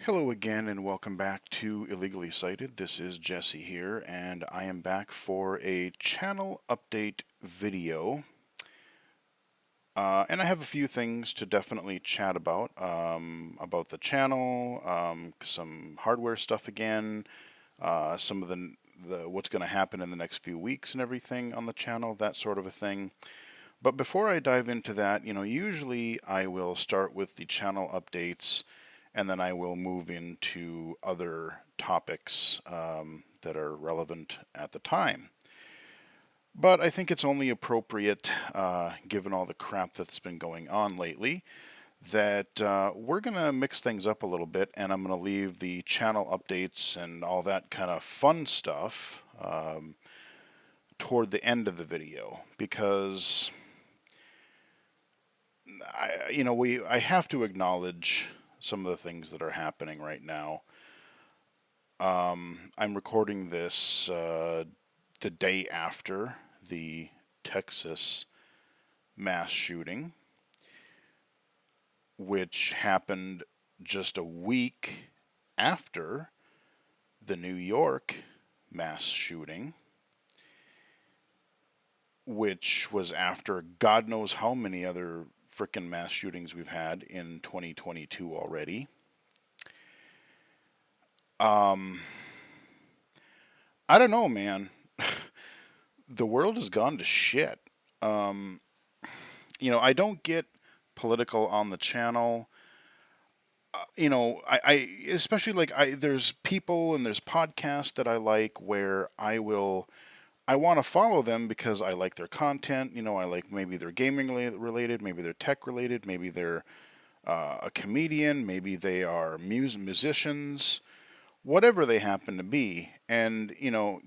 Hello again, and welcome back to Illegally Cited. This is Jesse here, and I am back for a channel update video. And I have a few things to definitely chat about the channel, some hardware stuff again, some of the what's going to happen in the next few weeks and everything on the channel, that sort of a thing. But before I dive into that, usually I will start with the channel updates and then I will move into other topics that are relevant at the time. But I think it's only appropriate, given all the crap that's been going on lately, that we're going to mix things up a little bit, and I'm going to leave the channel updates and all that kind of fun stuff toward the end of the video, because I have to acknowledge some of the things that are happening right now. I'm recording this the day after the Texas mass shooting, which happened just a week after the New York mass shooting, which was after God knows how many other frickin' mass shootings we've had in 2022 already. I don't know, man. The world has gone to shit. I don't get political on the channel. I especially there's people and there's podcasts that I like where I want to follow them because I like their content. I like maybe they're gaming related, maybe they're tech related, maybe they're a comedian, maybe they are musicians, whatever they happen to be. And,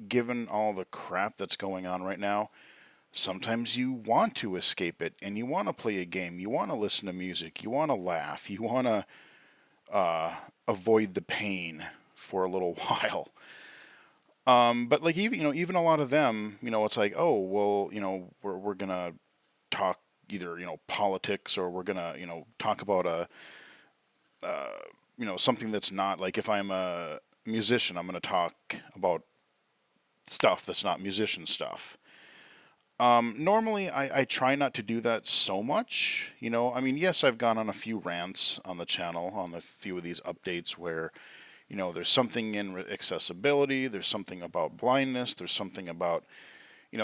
given all the crap that's going on right now, sometimes you want to escape it and you want to play a game, you want to listen to music, you want to laugh, you want to avoid the pain for a little while. But like even a lot of them, it's like, oh well, we're gonna talk either politics, or we're gonna talk about something that's not, like, if I'm a musician, I'm gonna talk about stuff that's not musician stuff. Normally, I try not to do that so much. I mean, yes, I've gone on a few rants on the channel on a few of these updates where there's something in accessibility, there's something about blindness, there's something about,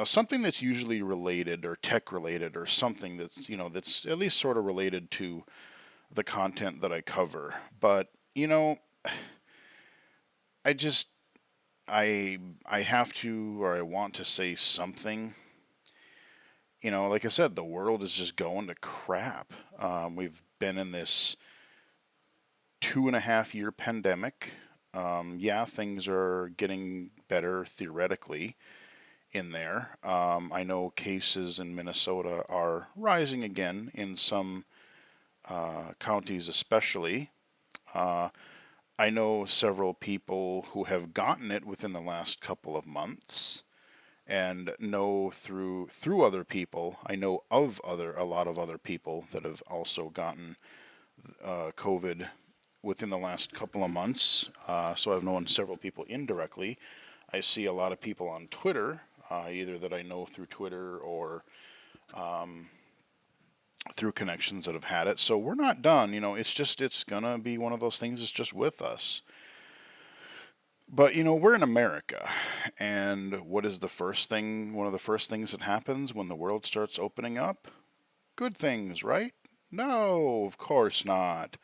something that's usually related or tech related, or something that's, that's at least sort of related to the content that I cover. But, I just, I have to, or I want to say something. Like I said, the world is just going to crap. We've been in this 2.5 year pandemic. Yeah, things are getting better theoretically in there. I know cases in Minnesota are rising again in some counties, especially. I know several people who have gotten it within the last couple of months, and know through other people. I know of a lot of other people that have also gotten COVID within the last couple of months. So I've known several people indirectly. I see a lot of people on Twitter, either that I know through Twitter or through connections that have had it. So we're not done. It's gonna be one of those things that's just with us. But we're in America, and what is the first thing? One of the first things that happens when the world starts opening up? Good things, right? No, of course not.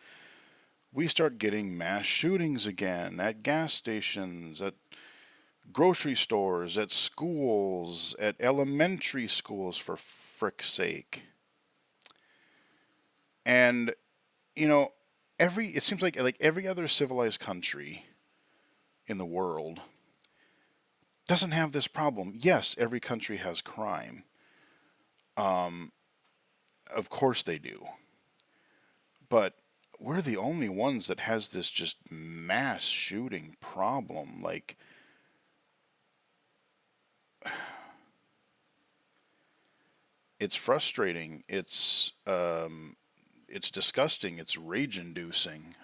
We start getting mass shootings again at gas stations, at grocery stores, at schools, at elementary schools, for frick's sake. And you know, it seems like every other civilized country in the world doesn't have this problem. Yes, every country has crime. Of course they do. But we're the only ones that has this just mass shooting problem. Like, it's frustrating. It's disgusting. It's rage inducing.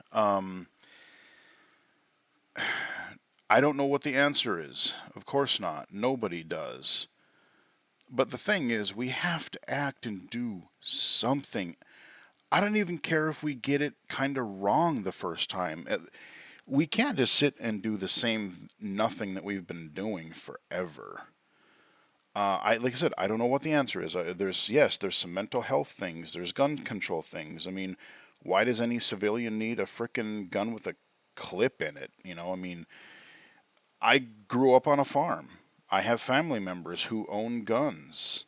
I don't know what the answer is. Of course not. Nobody does. But the thing is, we have to act and do something. I don't even care if we get it kind of wrong the first time. We can't just sit and do the same nothing that we've been doing forever. Like I said, I don't know what the answer is. There's some mental health things. There's gun control things. I mean, why does any civilian need a frickin' gun with a clip in it? I mean, I grew up on a farm. I have family members who own guns.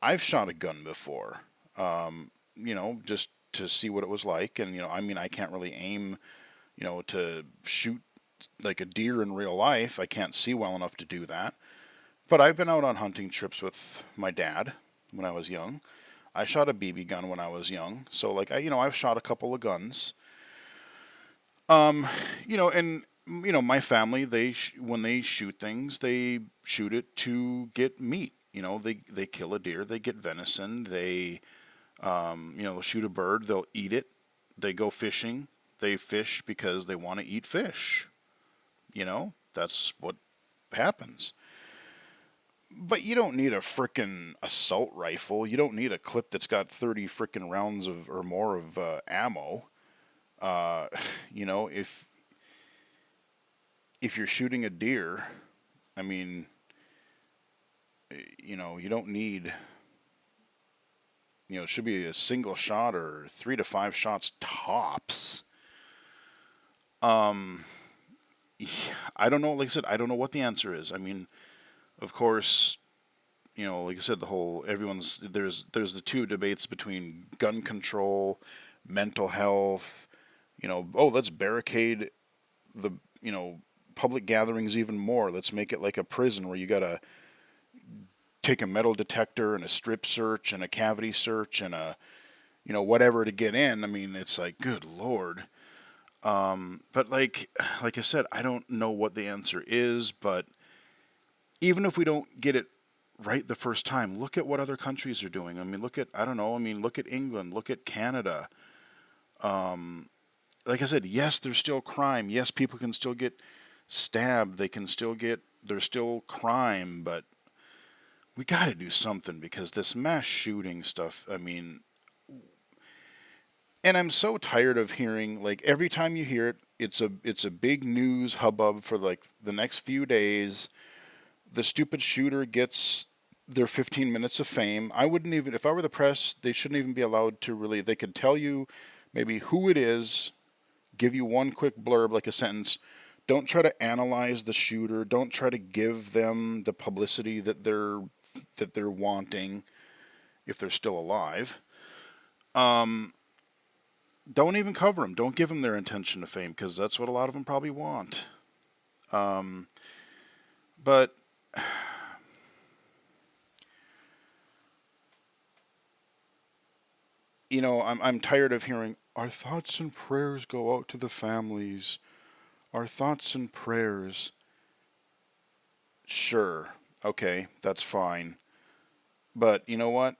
I've shot a gun before. Just to see what it was like, and I mean, I can't really aim, to shoot like a deer in real life. I can't see well enough to do that. But I've been out on hunting trips with my dad when I was young. I shot a BB gun when I was young, so like I've shot a couple of guns. And my family, when they shoot things, they shoot it to get meat. They kill a deer, they get venison. They'll shoot a bird, they'll eat it. They go fishing, they fish because they want to eat fish. That's what happens. But you don't need a frickin' assault rifle. You don't need a clip that's got 30 frickin' rounds of or more of ammo. Uh, if you're shooting a deer, I mean, you don't need. It should be a single shot or 3 to 5 shots tops. Um, I don't know. Like I said, I don't know what the answer is. I mean, of course, like I said, there's the two debates between gun control, mental health. Let's barricade the public gatherings even more. Let's make it like a prison where you gotta take a metal detector and a strip search and a cavity search and a whatever to get in. I mean, it's like, good lord. But like I said, I don't know what the answer is. But even if we don't get it right the first time, look at what other countries are doing. I mean, I don't know. I mean, look at England. Look at Canada. Like I said, yes, there's still crime. Yes, people can still get stabbed. There's still crime, but we got to do something because this mass shooting stuff, I mean, and I'm so tired of hearing, like, every time you hear it, it's a big news hubbub for like the next few days. The stupid shooter gets their 15 minutes of fame. I wouldn't even, if I were the press, they shouldn't even be allowed to really, they could tell you maybe who it is, give you one quick blurb, like a sentence. Don't try to analyze the shooter. Don't try to give them the publicity that they're wanting if they're still alive. Um, don't even cover them. Don't give them their intention of fame because that's what a lot of them probably want. Um, but I'm tired of hearing our thoughts and prayers go out to the families. Our thoughts and prayers. Sure, okay, that's fine. But you know what?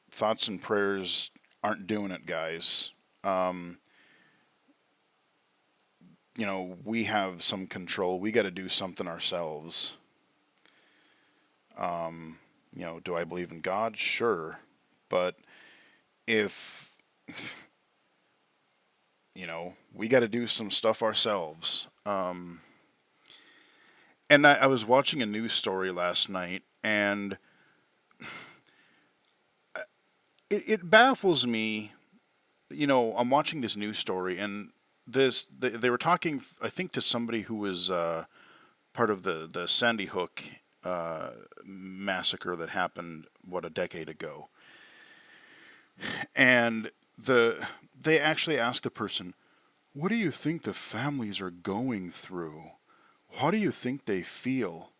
Thoughts and prayers aren't doing it, guys. Um, we have some control. We got to do something ourselves. Do I believe in God? Sure. But if, we got to do some stuff ourselves. And I was watching a news story last night, and it baffles me. I'm watching this news story, and they were talking, I think, to somebody who was part of the Sandy Hook massacre that happened a decade ago, and they actually asked the person, "What do you think the families are going through? How do you think they feel?"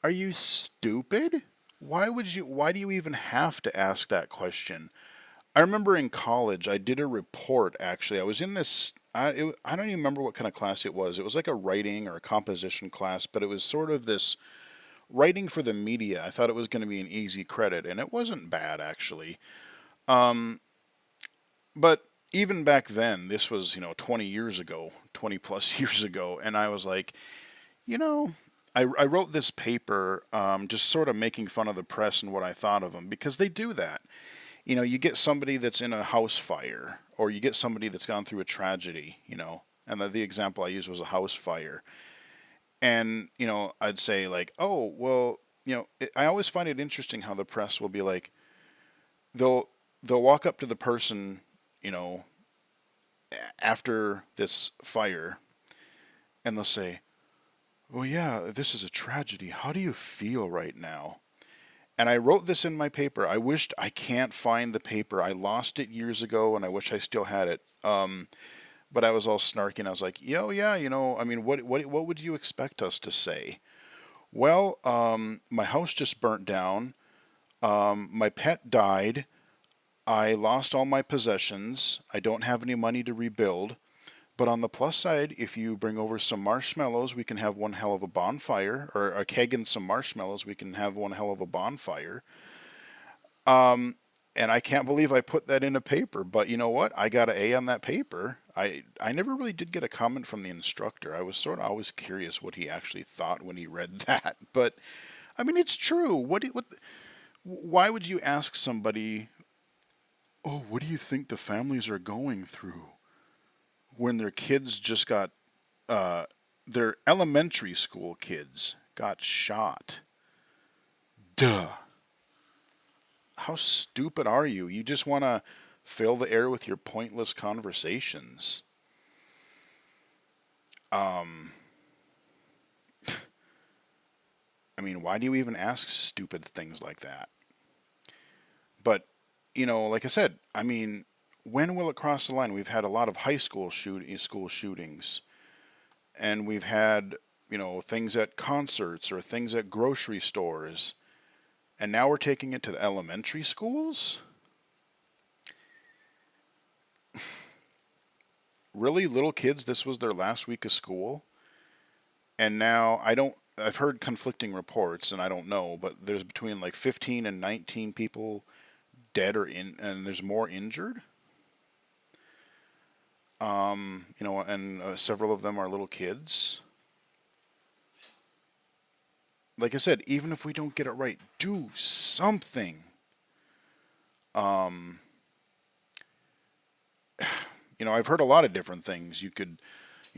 Are you stupid? Why do you even have to ask that question? I remember in college, I did a report actually. I was in this, I don't even remember what kind of class it was. It was like a writing or a composition class, but it was sort of this writing for the media. I thought it was going to be an easy credit, and it wasn't bad actually. Um, but even back then, this was, 20 years ago, 20 plus years ago, and I was like, you know, I wrote this paper just sort of making fun of the press and what I thought of them because they do that. You get somebody that's in a house fire, or you get somebody that's gone through a tragedy, and the example I used was a house fire. And, I'd say, like, oh, well, I always find it interesting how the press will be like, they'll, they'll walk up to the person, you know, after this fire, and they'll say, well, yeah, this is a tragedy. How do you feel right now? And I wrote this in my paper. I wished I can't find the paper. I lost it years ago, and I wish I still had it. But I was all snarky, and I was like, "Yo, yeah, I mean, what would you expect us to say?" Well, my house just burnt down. My pet died. I lost all my possessions. I don't have any money to rebuild. But on the plus side, if you bring over some marshmallows, we can have one hell of a bonfire, or a keg and some marshmallows, we can have one hell of a bonfire. And I can't believe I put that in a paper, but you know what? I got an A on that paper. I never really did get a comment from the instructor. I was sort of always curious what he actually thought when he read that. But I mean, it's true. Why would you ask somebody, "Oh, what do you think the families are going through?" when their kids just got uh, their elementary school kids got shot. Duh. How stupid are you? You just want to fill the air with your pointless conversations. Um, I mean, why do you even ask stupid things like that? But, like I said, I mean, when will it cross the line? We've had a lot of high school shootings, and we've had, things at concerts or things at grocery stores, and now we're taking it to the elementary schools? Really, little kids, this was their last week of school? And now I've heard conflicting reports and I don't know, but there's between like 15 and 19 people dead and there's more injured. And several of them are little kids. Like I said, even if we don't get it right, do something. Um, I've heard a lot of different things. You could,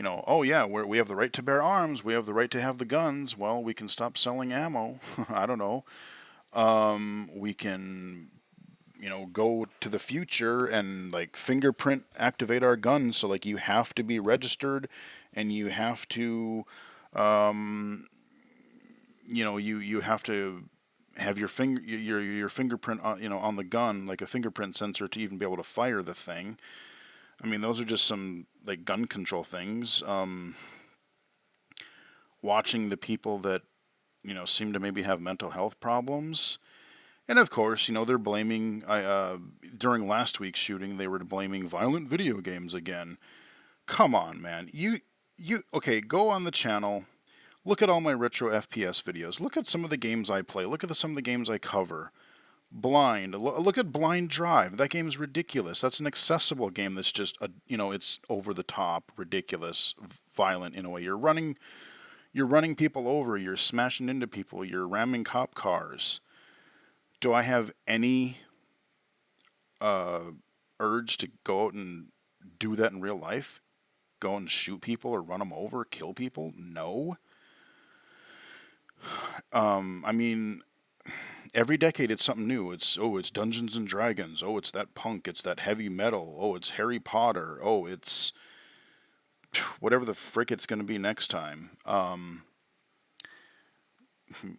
oh yeah, we have the right to bear arms. We have the right to have the guns. Well, we can stop selling ammo. I don't know. We can, go to the future and like fingerprint activate our guns. So like you have to be registered, and you have to, um, you have to have your fingerprint on, on the gun, like a fingerprint sensor, to even be able to fire the thing. I mean, those are just some like gun control things. Watching the people that seem to maybe have mental health problems, and of course, they're blaming. During last week's shooting, they were blaming violent video games again. Come on, man. You okay? Go on the channel. Look at all my retro FPS videos. Look at some of the games I play. Look at some of the games I cover. Blind. Look at Blind Drive. That game is ridiculous. That's an accessible game that's just it's over the top, ridiculous, violent in a way. You're running people over. You're smashing into people. You're ramming cop cars. Do I have any uh, urge to go out and do that in real life? Go and shoot people or run them over, kill people? No. I mean, every decade it's something new. It's Dungeons and Dragons. Oh, it's that punk. It's that heavy metal. Oh, it's Harry Potter. Oh, it's whatever the frick it's going to be next time.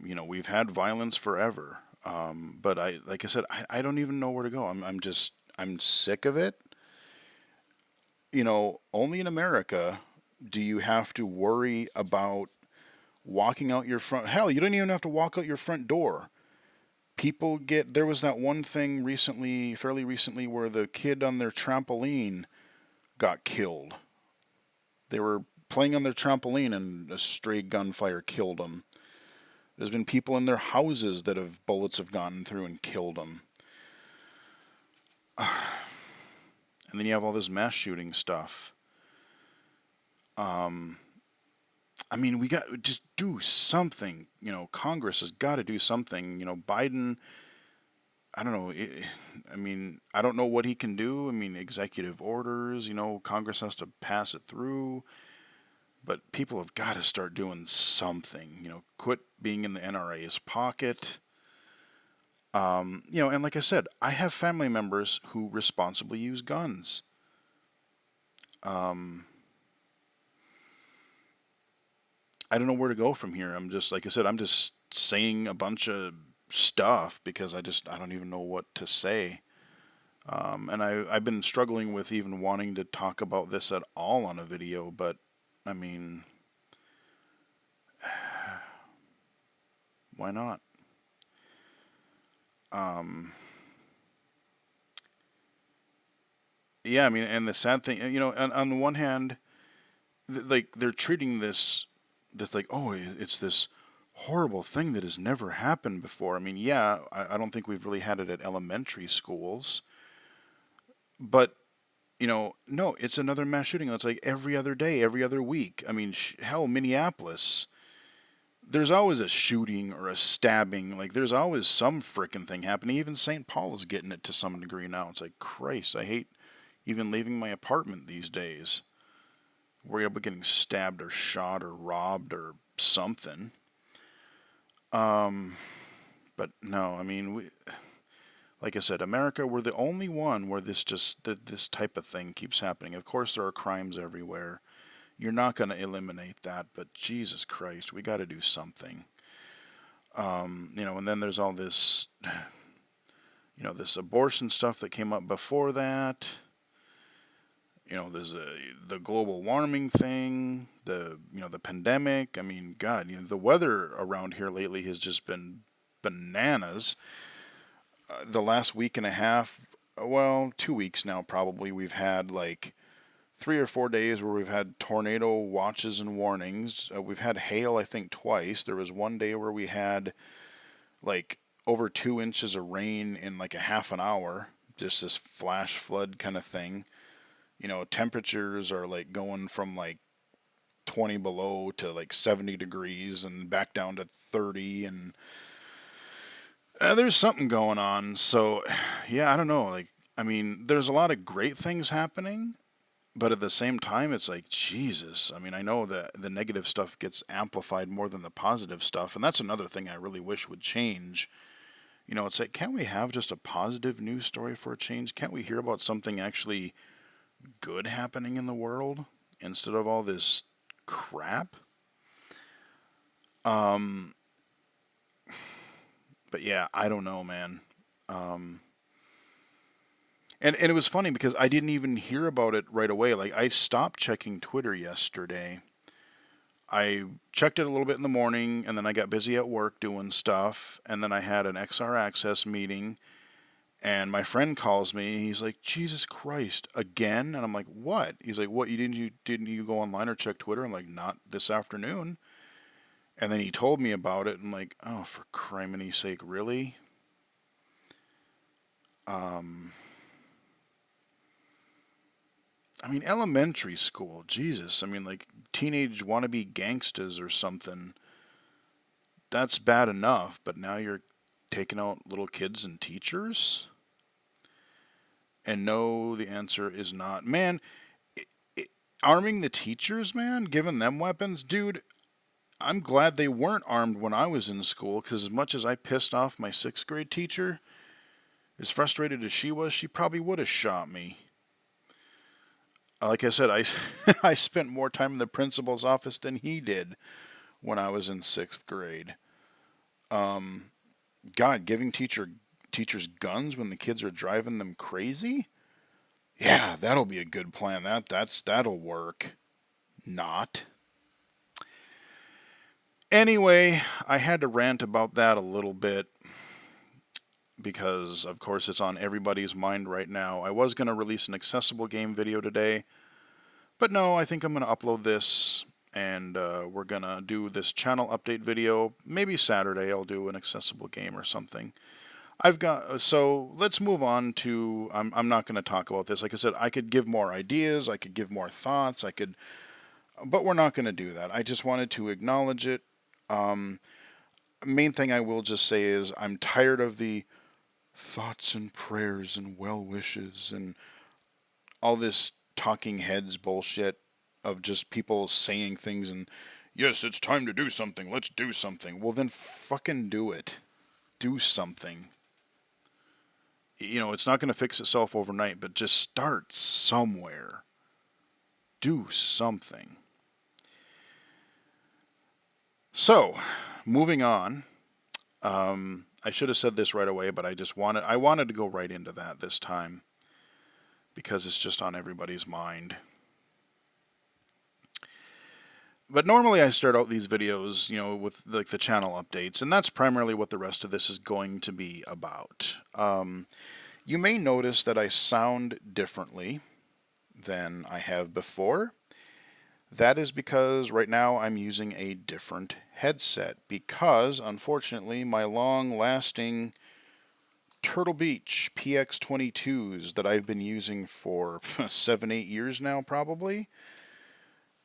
We've had violence forever. But like I said, I don't even know where to go. I'm sick of it. Only in America do you have to worry about walking out your front. Hell, you don't even have to walk out your front door. There was that one thing recently, fairly recently, where the kid on their trampoline got killed. They were playing on their trampoline and a stray gunfire killed them. There's been people in their houses that bullets have gone through and killed them. And then you have all this mass shooting stuff. I mean, we got to just do something. Congress has got to do something. Biden, I don't know. I mean, I don't know what he can do. I mean, executive orders, Congress has to pass it through. But people have got to start doing something. Quit being in the NRA's pocket. And like I said, I have family members who responsibly use guns. I don't know where to go from here. I'm just, like I said, I'm just saying a bunch of stuff because I don't even know what to say. And I've been struggling with even wanting to talk about this at all on a video, but I mean, why not? Yeah, I mean, and the sad thing, on the one hand, like they're treating this like, oh, it's this horrible thing that has never happened before. I mean, yeah, I don't think we've really had it at elementary schools, but no, it's another mass shooting. It's like every other day, every other week. I mean, hell, Minneapolis. There's always a shooting or a stabbing. Like, there's always some frickin' thing happening. Even St. Paul is getting it to some degree now. It's like, Christ, I hate even leaving my apartment these days. Worried about getting stabbed or shot or robbed or something. But no, I mean, like I said, America, we're the only one where this type of thing keeps happening. Of course, there are crimes everywhere. You're not going to eliminate that, but Jesus Christ, we got to do something. And then there's all this, this abortion stuff that came up before that. There's the global warming thing, the pandemic. I mean, God, the weather around here lately has just been bananas. The last week and a half, well, 2 weeks now probably, we've had like 3 or 4 days where we've had tornado watches and warnings. We've had hail, I think, twice. There was one day where we had like over 2 inches of rain in like a half an hour. Just this flash flood kind of thing. Temperatures are like going from like 20 below to like 70 degrees and back down to 30, and there's something going on. So, yeah, I don't know. Like, I mean, there's a lot of great things happening, but at the same time, it's like, Jesus. I mean, I know that the negative stuff gets amplified more than the positive stuff, and that's another thing I really wish would change. It's like, can't we have just a positive news story for a change? Can't we hear about something actually good happening in the world instead of all this crap? But yeah, I don't know, man. And it was funny because I didn't even hear about it right away. Like, I stopped checking Twitter yesterday. I checked it a little bit in the morning, and then I got busy at work doing stuff, and then I had an XR Access meeting, and my friend calls me, and he's like, Jesus Christ, again? And I'm like, what? He's like, what, didn't you go online or check Twitter? I'm like, not this afternoon. And then he told me about it, and I'm like, oh, for criminy sake, really? I mean, elementary school, Jesus. I mean, like, teenage wannabe gangsters or something. That's bad enough, but now you're taking out little kids and teachers? And no, the answer is not. Man, arming the teachers, man, giving them weapons, dude, I'm glad they weren't armed when I was in school, because as much as I pissed off my 6th grade teacher, as frustrated as she was, she probably would have shot me. Like I said, I spent more time in the principal's office than he did when I was in 6th grade. God, giving teachers guns when the kids are driving them crazy? Yeah, that'll be a good plan. That'll work. Not. Anyway, I had to rant about that a little bit because, of course, it's on everybody's mind right now. I was going to release an accessible game video today, but no, I think I'm going to upload this, and we're going to do this channel update video. Maybe Saturday I'll do an accessible game or something. I've got, so let's move on to, I'm not going to talk about this. Like I said, I could give more ideas, I could give more thoughts, I could, but we're not going to do that. I just wanted to acknowledge it. Um, Main thing I will just say is I'm tired of the thoughts and prayers and well wishes and all this talking heads bullshit of just people saying things and, yes, it's time to do something, let's do something. Well, then fucking do it. Do something. It's not going to fix itself overnight, but just start somewhere. Do something. So, moving on. I should have said this right away, but I wanted to go right into that this time because it's just on everybody's mind. But normally I start out these videos, with like the channel updates, and that's primarily what the rest of this is going to be about. You may notice that I sound differently than I have before. That is because right now I'm using a different headset because, unfortunately, my long-lasting Turtle Beach PX22s that I've been using for 7-8 years now, probably.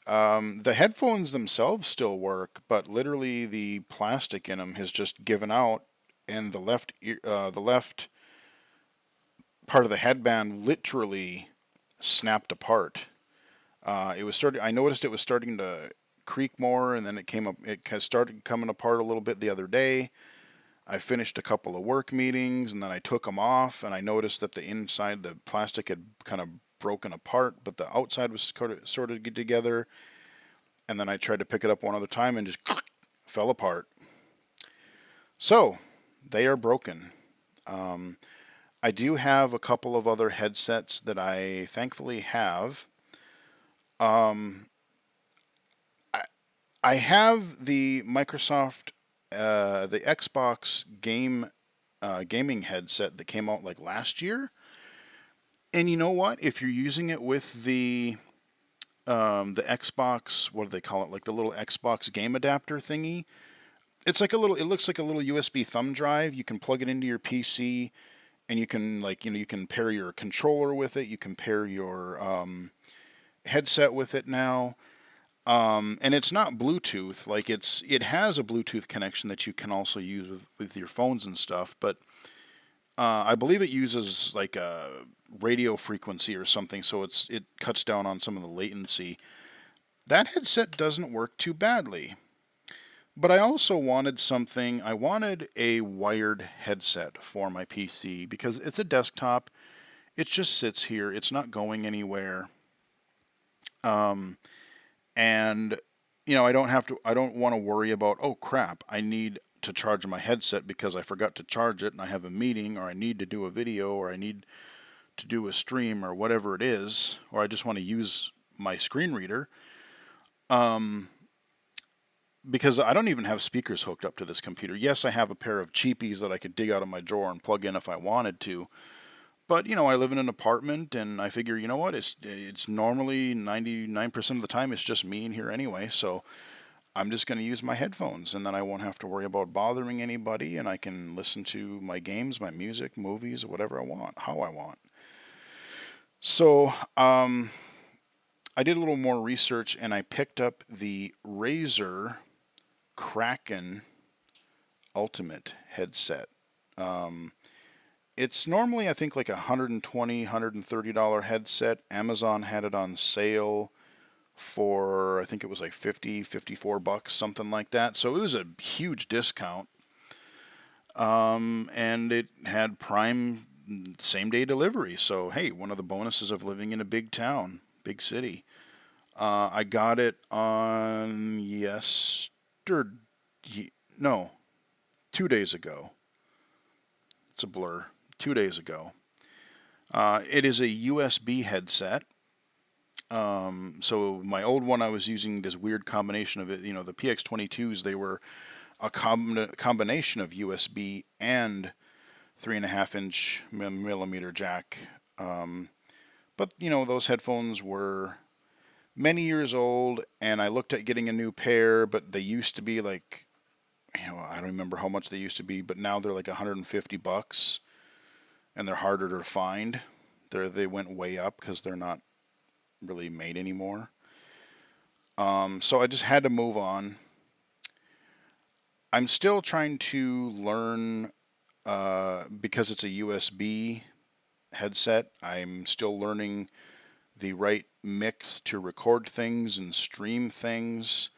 The headphones themselves still work, but literally the plastic in them has just given out, and the left part of the headband literally snapped apart. It was starting. I noticed it was starting to creak more, and then it came up. It started coming apart a little bit the other day. I finished a couple of work meetings, and then I took them off, and I noticed that the inside, the plastic had kind of broken apart, but the outside was sort of together. And then I tried to pick it up one other time and just fell apart. So they are broken. I do have a couple of other headsets that I thankfully have. Um, I have the Microsoft, the Xbox gaming headset that came out like last year. And you know what? If you're using it with the Xbox, what do they call it? Like the little Xbox game adapter thingy. It's like it looks like a little USB thumb drive. You can plug it into your PC, and you can you can pair your controller with it. You can pair your headset with it now. And it's not Bluetooth. Like it has a Bluetooth connection that you can also use with your phones and stuff. But I believe it uses like a radio frequency or something, so it cuts down on some of the latency. That headset doesn't work too badly. But I also wanted something. I wanted a wired headset for my PC because it's a desktop. It just sits here. It's not going anywhere. Um, and I don't have to. I don't want to worry about. Oh crap! I need to charge my headset because I forgot to charge it, and I have a meeting, or I need to do a video, or I need to do a stream, or whatever it is, or I just want to use my screen reader. Because I don't even have speakers hooked up to this computer. Yes, I have a pair of cheapies that I could dig out of my drawer and plug in if I wanted to. But I live in an apartment, and I figure, you know what? It's normally 99% of the time it's just me in here anyway. So I'm just going to use my headphones, and then I won't have to worry about bothering anybody, and I can listen to my games, my music, movies, whatever I want, how I want. So I did a little more research, and I picked up the Razer Kraken Ultimate headset. It's normally, I think, like $120, $130 headset. Amazon had it on sale for, I think it was like 50, $54, something like that. So it was a huge discount. And it had Prime same day delivery. So, hey, one of the bonuses of living in a big town, big city. I got it on no, 2 days ago. It's a blur. 2 days ago. It is a USB headset. So my old one, I was using this weird combination of it. The PX22s, they were a combination of USB and 3.5-inch millimeter jack. But those headphones were many years old, and I looked at getting a new pair, but they used to be like I don't remember how much they used to be, but now they're like $150, and they're harder to find. They went way up because they're not really made anymore. So I just had to move on. I'm still trying to learn because it's a USB headset. I'm still learning the right mix to record things and stream things.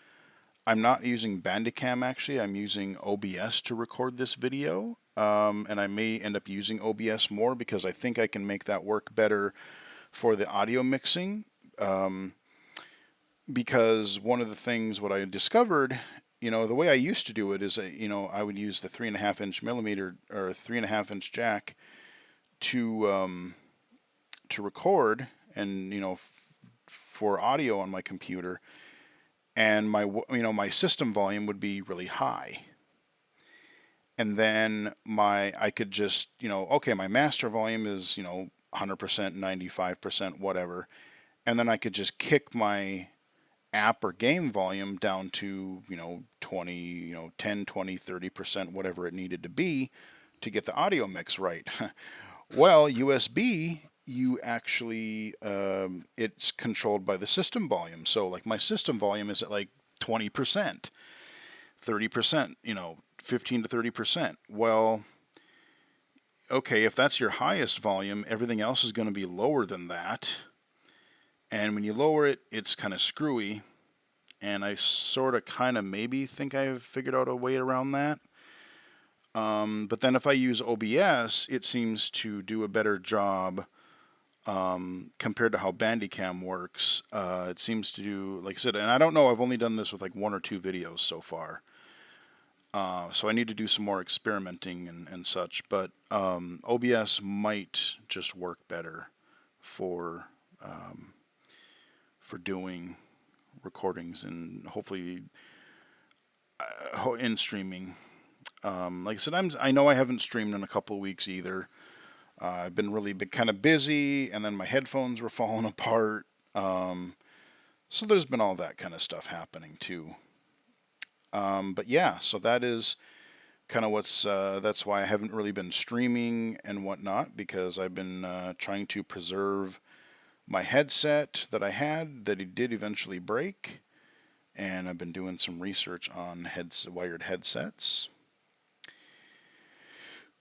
I'm not using Bandicam actually. I'm using OBS to record this video. And I may end up using OBS more because I think I can make that work better for the audio mixing. Because one of the things what I discovered, the way I used to do it is, I would use the 3.5 inch millimeter or 3.5 inch jack to record and for audio on my computer, and my system volume would be really high, and then I could just okay, my master volume is 100%, 95%, whatever, and then I could just kick my app or game volume down to 20, 10, 20, 30%, whatever it needed to be to get the audio mix right. Well, USB, you actually it's controlled by the system volume. So like my system volume is at like 20%, 30%, 15 to 30%. Well, okay, if that's your highest volume, everything else is going to be lower than that. And when you lower it, it's kind of screwy. And I sort of kind of maybe think I've figured out a way around that. But then if I use OBS, it seems to do a better job compared to how Bandicam works. It seems to do, like I said, and I don't know, I've only done this with like 1 or 2 videos so far. So I need to do some more experimenting and such. But OBS might just work better for doing recordings and hopefully in streaming. Like I said, I know I haven't streamed in a couple of weeks either. I've been really kind of busy, and then my headphones were falling apart. So there's been all that kind of stuff happening too. But yeah, so that is kind of that's why I haven't really been streaming and whatnot, because I've been trying to preserve my headset that I had that it did eventually break, and I've been doing some research on wired headsets.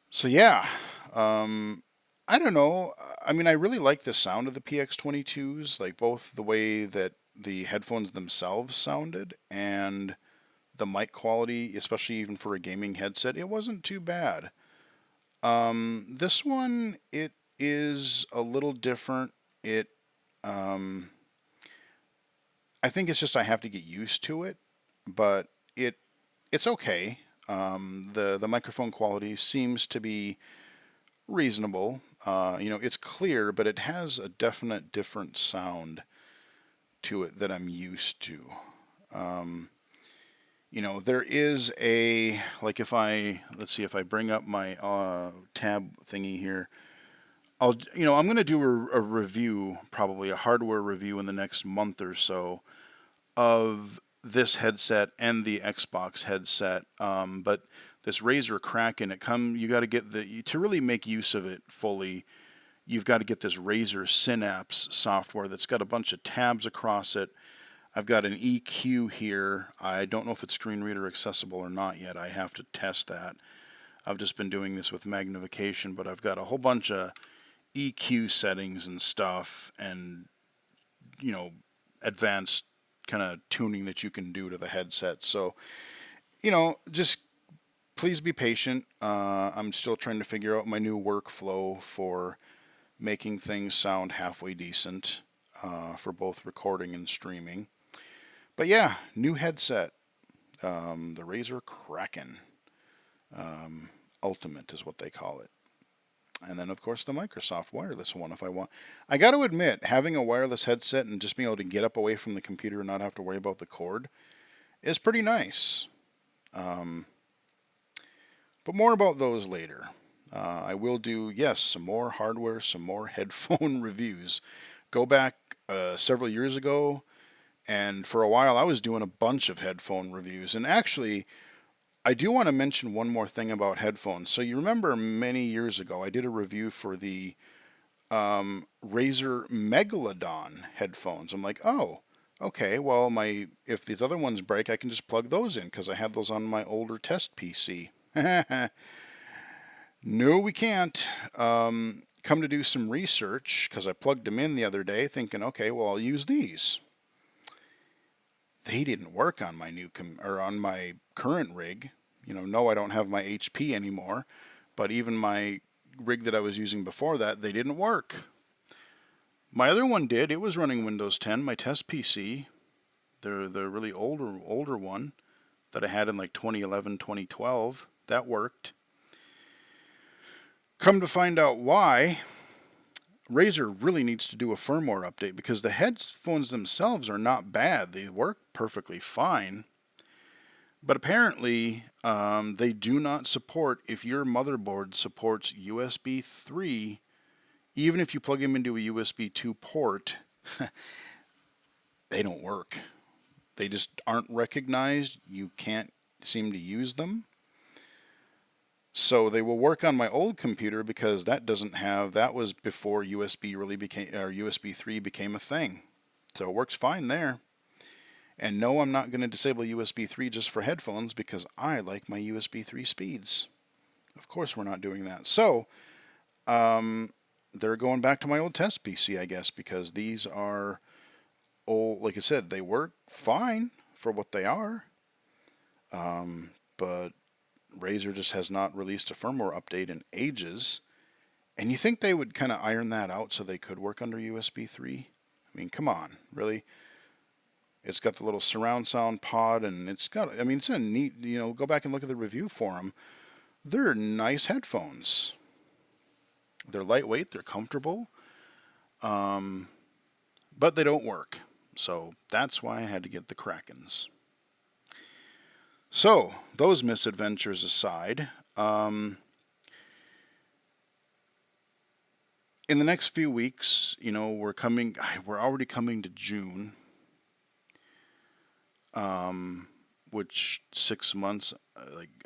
So yeah, I don't know. I mean, I really like the sound of the PX22s, like both the way that the headphones themselves sounded and the mic quality, especially even for a gaming headset. It wasn't too bad. This one, it is a little different. I think it's just I have to get used to it, but it's okay. The microphone quality seems to be reasonable. It's clear, but it has a definite different sound to it that I'm used to. There is let's see if I bring up my tab thingy here. I'm going to do a review, probably a hardware review in the next month or so of this headset and the Xbox headset. But this Razer Kraken, you got to get to really make use of it fully. You've got to get this Razer Synapse software that's got a bunch of tabs across it. I've got an EQ here. I don't know if it's screen reader accessible or not yet. I have to test that. I've just been doing this with magnification, but I've got a whole bunch of EQ settings and stuff, and advanced kind of tuning that you can do to the headset. So just please be patient. I'm still trying to figure out my new workflow for making things sound halfway decent for both recording and streaming. But yeah, new headset, the Razer Kraken Ultimate is what they call it. And then, of course, the Microsoft wireless one if I want. I got to admit, having a wireless headset and just being able to get up away from the computer and not have to worry about the cord is pretty nice. But more about those later. I will do, yes, some more hardware, some more headphone reviews. Go back several years ago, and for a while I was doing a bunch of headphone reviews. And actually, I do want to mention one more thing about headphones. So you remember many years ago, I did a review for the Razer Megalodon headphones. I'm like, oh, okay. Well, if these other ones break, I can just plug those in because I had those on my older test PC. No, we can't. Come to do some research because I plugged them in the other day, thinking, okay, well, I'll use these. They didn't work on my or on my current rig. No, I don't have my HP anymore, but even my rig that I was using before that, they didn't work. My other one did. It was running Windows 10, my test PC. The really older one that I had in like 2011, 2012. That worked. Come to find out why, Razer really needs to do a firmware update because the headphones themselves are not bad. They work perfectly fine. But apparently, they do not support, if your motherboard supports USB 3, even if you plug them into a USB 2 port, they don't work. They just aren't recognized. You can't seem to use them. So they will work on my old computer because that was before USB 3 became a thing. So it works fine there. And no, I'm not going to disable USB 3 just for headphones because I like my USB 3 speeds. Of course we're not doing that. So, they're going back to my old test PC, I guess, because these are old. Like I said, they work fine for what they are. But Razer just has not released a firmware update in ages. And you think they would kind of iron that out so they could work under USB 3? I mean, come on, really? It's got the little surround sound pod, and it's a neat, go back and look at the review for them. They're nice headphones. They're lightweight, they're comfortable, but they don't work. So that's why I had to get the Krakens. So, those misadventures aside, in the next few weeks, we're already coming to June, which 6 months,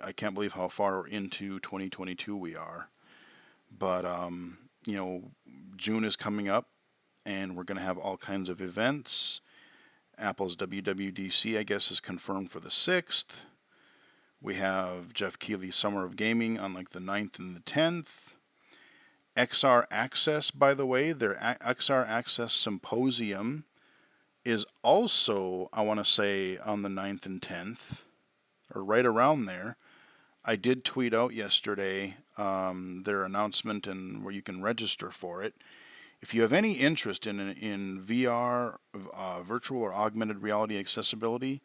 I can't believe how far into 2022 we are. But, June is coming up, and we're going to have all kinds of events. Apple's WWDC, I guess, is confirmed for the 6th. We have Jeff Keighley's Summer of Gaming on like the 9th and the 10th. XR Access, by the way, their XR Access Symposium is also, I want to say, on the 9th and 10th, or right around there. I did tweet out yesterday their announcement and where you can register for it. If you have any interest in VR, virtual or augmented reality accessibility,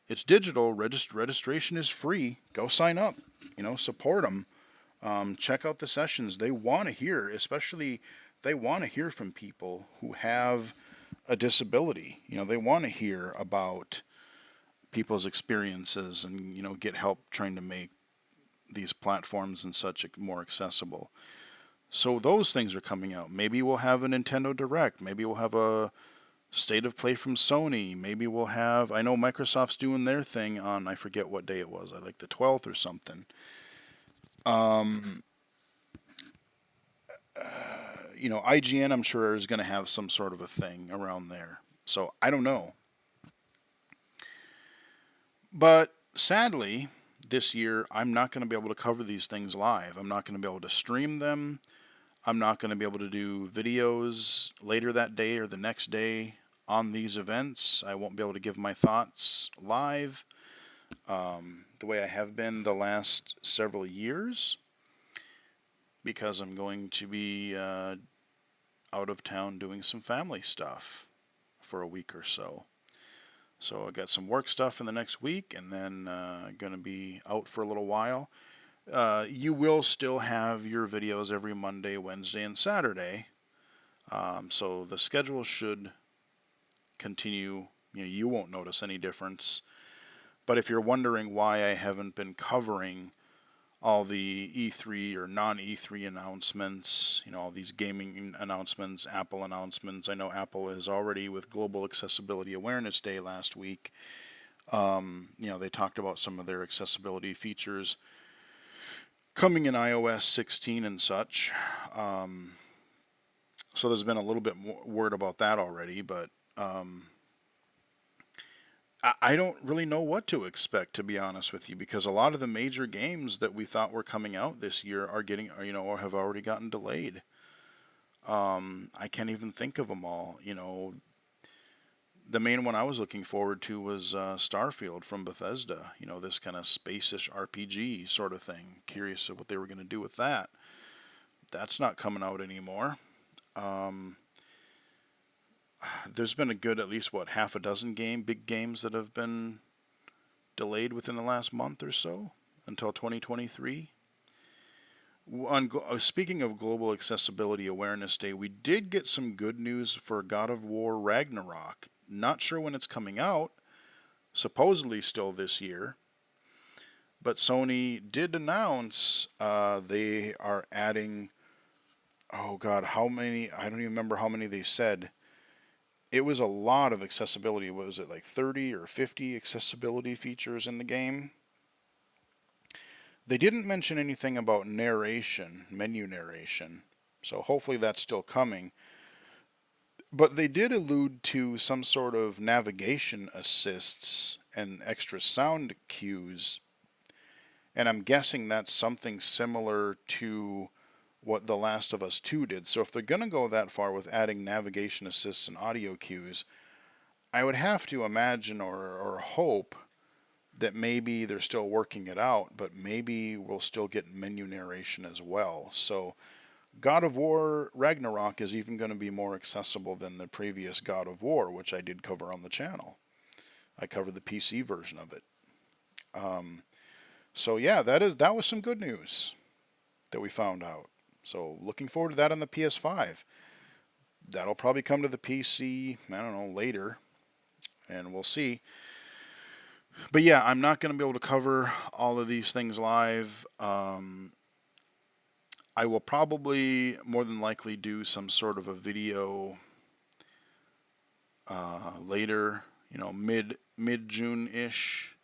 it's digital. Registration is free. Go sign up. Support them. Check out the sessions. They want to hear, they want to hear from people who have a disability. They want to hear about people's experiences and, get help trying to make these platforms and such more accessible. So those things are coming out. Maybe we'll have a Nintendo Direct. Maybe we'll have a State of Play from Sony. Maybe we'll have, I know Microsoft's doing their thing on, I forget what day it was, I like the 12th or something. IGN, I'm sure, is going to have some sort of a thing around there. So I don't know. But sadly, this year, I'm not going to be able to cover these things live. I'm not going to be able to stream them. I'm not going to be able to do videos later that day or the next day on these events. I won't be able to give my thoughts live the way I have been the last several years because I'm going to be out of town doing some family stuff for a week or so. So I got some work stuff in the next week and then going to be out for a little while. You will still have your videos every Monday, Wednesday, and Saturday. So the schedule should continue. You won't notice any difference. But if you're wondering why I haven't been covering all the E3 or non-E3 announcements, all these gaming announcements, Apple announcements. I know Apple is already with Global Accessibility Awareness Day last week. They talked about some of their accessibility features coming in iOS 16 and such. So there's been a little bit more word about that already, but I don't really know what to expect, to be honest with you, because a lot of the major games that we thought were coming out this year are getting, or have already gotten delayed. I can't even think of them all. The main one I was looking forward to was Starfield from Bethesda. This kind of space-ish RPG sort of thing. Curious of what they were going to do with that. That's not coming out anymore. There's been a good, at least, half a dozen big games that have been delayed within the last month or so until 2023. Speaking of Global Accessibility Awareness Day, we did get some good news for God of War Ragnarok. Not sure when it's coming out, supposedly still this year. But Sony did announce they are adding, oh God, how many? I don't even remember how many they said. It was a lot of accessibility. What was it, like 30 or 50 accessibility features in the game? They didn't mention anything about narration, menu narration. So hopefully that's still coming. But they did allude to some sort of navigation assists and extra sound cues. And I'm guessing that's something similar to what The Last of Us 2 did. So if they're going to go that far with adding navigation assists and audio cues, I would have to imagine or hope that maybe they're still working it out, but maybe we'll still get menu narration as well. So God of War Ragnarok is even going to be more accessible than the previous God of War, which I did cover on the channel. I covered the PC version of it. So yeah, that was some good news that we found out. So looking forward to that on the PS5. That'll probably come to the PC, I don't know, later, and we'll see. But yeah, I'm not going to be able to cover all of these things live. I will probably more than likely do some sort of a video later, mid June ish,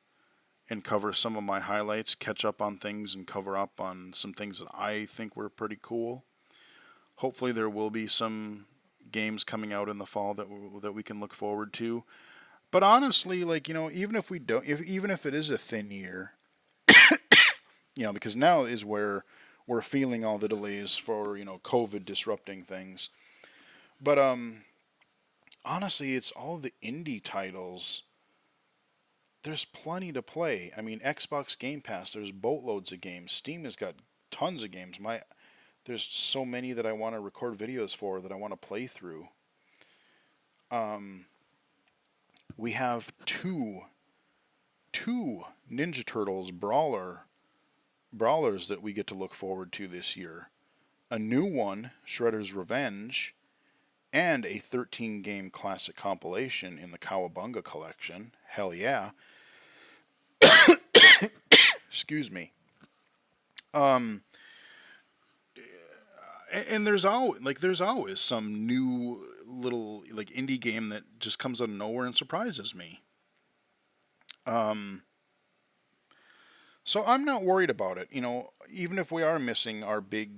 and cover some of my highlights, catch up on things, and cover up on some things that I think were pretty cool. Hopefully, there will be some games coming out in the fall that we can look forward to. But honestly, even if we don't, even if it is a thin year, because now is where we're feeling all the delays for COVID disrupting things. But honestly, it's all the indie titles. There's plenty to play. I mean, Xbox Game Pass, there's boatloads of games. Steam has got tons of games. There's so many that I want to record videos for that I want to play through. We have two Ninja Turtles brawlers that we get to look forward to this year. A new one, Shredder's Revenge, and a 13-game classic compilation in the Cowabunga collection. Hell yeah. Excuse me. And there's always some new little indie game that just comes out of nowhere and surprises me. So I'm not worried about it. Even if we are missing our big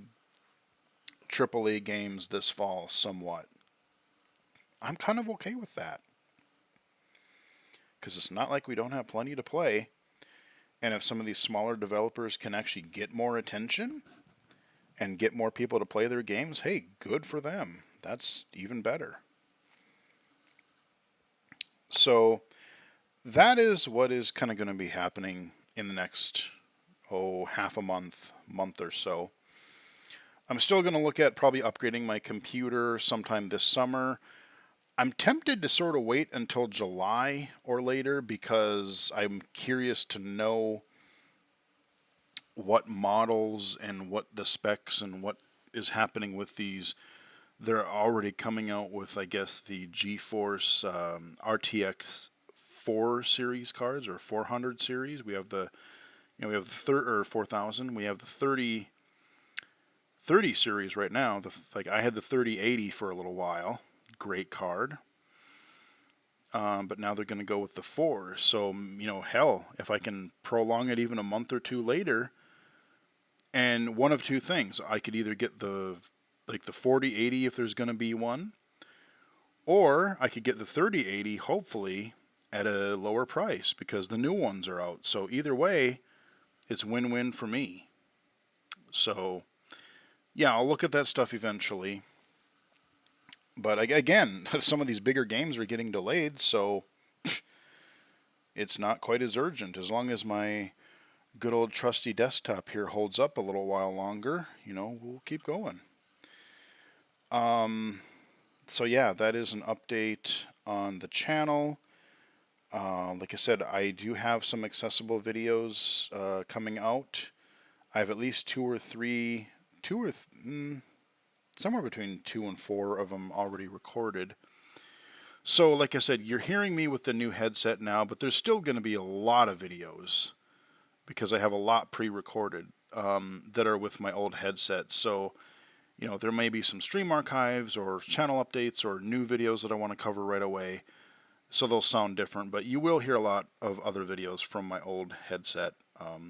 AAA games this fall somewhat, I'm kind of okay with that. Because it's not like we don't have plenty to play. And if some of these smaller developers can actually get more attention and get more people to play their games, hey, good for them. That's even better. So that is what is kind of going to be happening in the next, half a month or so. I'm still going to look at probably upgrading my computer sometime this summer. I'm tempted to sort of wait until July or later because I'm curious to know what models and what the specs and what is happening with these. They're already coming out with, I guess, the GeForce RTX 4 series cards or 400 series. We have the 4000. We have the 30 series right now. I had the 3080 for a little while. Great card. but now they're going to go with the 4. So, hell, if I can prolong it even a month or two later, and one of two things, I could either get the 4080 if there's going to be one, or I could get the 3080 hopefully at a lower price because the new ones are out. So either way, it's win-win for me. So yeah, I'll look at that stuff eventually. But again, some of these bigger games are getting delayed, so it's not quite as urgent. As long as my good old trusty desktop here holds up a little while longer, we'll keep going. So yeah, that is an update on the channel. Like I said, I do have some accessible videos coming out. I have at least somewhere between 2 and 4 of them already recorded. So like I said, you're hearing me with the new headset now, but there's still going to be a lot of videos because I have a lot pre-recorded that are with my old headset. So, there may be some stream archives or channel updates or new videos that I want to cover right away. So they'll sound different, but you will hear a lot of other videos from my old headset.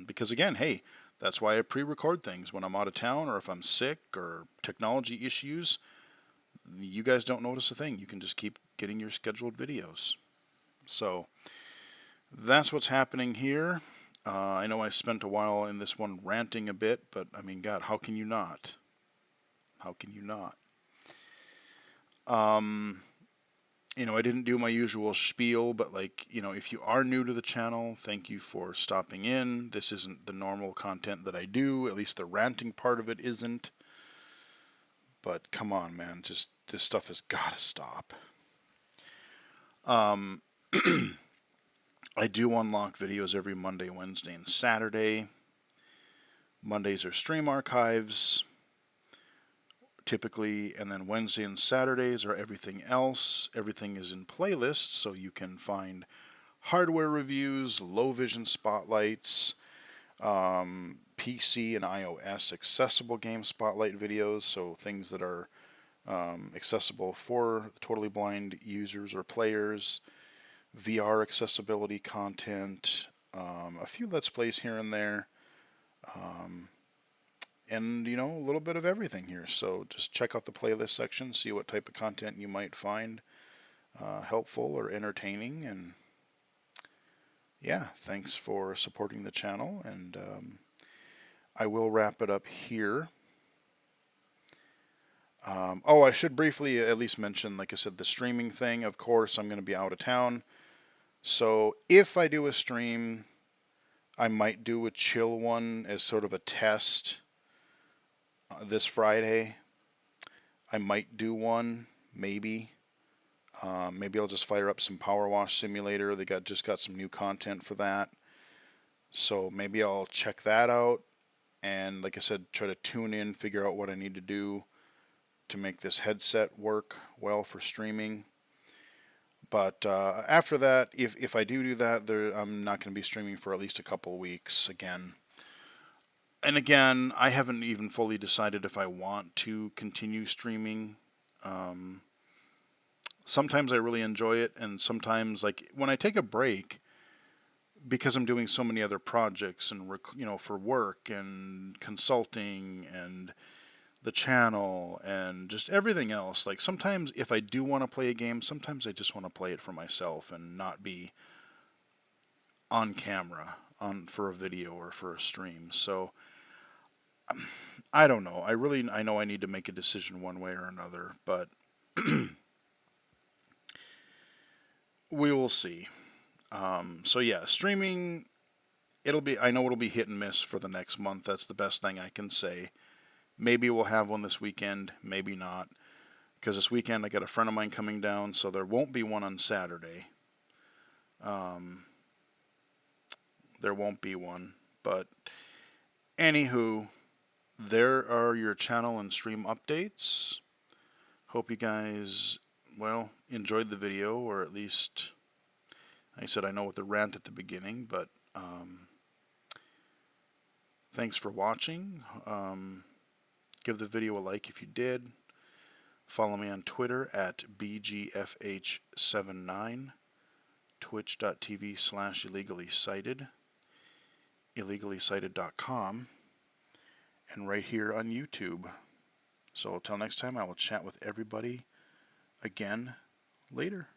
Because again, hey, that's why I pre-record things when I'm out of town or if I'm sick or technology issues. You guys don't notice a thing. You can just keep getting your scheduled videos. So that's what's happening here. I know I spent a while in this one ranting a bit, but I mean, God, how can you not? How can you not? I didn't do my usual spiel, but if you are new to the channel, thank you for stopping in. This isn't the normal content that I do, at least the ranting part of it isn't. But come on, man, just this stuff has got to stop. I do unlock videos every Monday, Wednesday, and Saturday. Mondays are stream archives, typically, and then Wednesday and Saturdays are everything else. Everything is in playlists, so you can find hardware reviews, low vision spotlights, PC and iOS accessible game spotlight videos, so things that are accessible for totally blind users or players, VR accessibility content, a few Let's Plays here and there, and a little bit of everything here. So just check out the playlist section, see what type of content you might find helpful or entertaining, and yeah, thanks for supporting the channel, and I will wrap it up here. I should briefly at least mention, like I said, the streaming thing. Of course, I'm going to be out of town. So if I do a stream, I might do a chill one as sort of a test this Friday. I might do one, maybe. Maybe I'll just fire up some Power Wash Simulator. They just got some new content for that. So maybe I'll check that out. And like I said, try to tune in, figure out what I need to do to make this headset work well for streaming. But after that, if I do that, I'm not going to be streaming for at least a couple of weeks again. And again, I haven't even fully decided if I want to continue streaming. Sometimes I really enjoy it, and sometimes, like when I take a break, because I'm doing so many other projects and for work and consulting and the channel and just everything else. Like sometimes if I do want to play a game, sometimes I just want to play it for myself and not be on camera for a video or for a stream. So I don't know. I know I need to make a decision one way or another, but we will see. So yeah, streaming, I know it'll be hit and miss for the next month. That's the best thing I can say. Maybe we'll have one this weekend, maybe not. Because this weekend I got a friend of mine coming down, so there won't be one on Saturday. There won't be one. But anywho, there are your channel and stream updates. Hope you guys, enjoyed the video, or at least, like I said, I know with the rant at the beginning, but thanks for watching. Give the video a like if you did. Follow me on Twitter at BGFH79. twitch.tv/illegally-cited, illegally-cited.com, and right here on YouTube. So until next time, I will chat with everybody again later.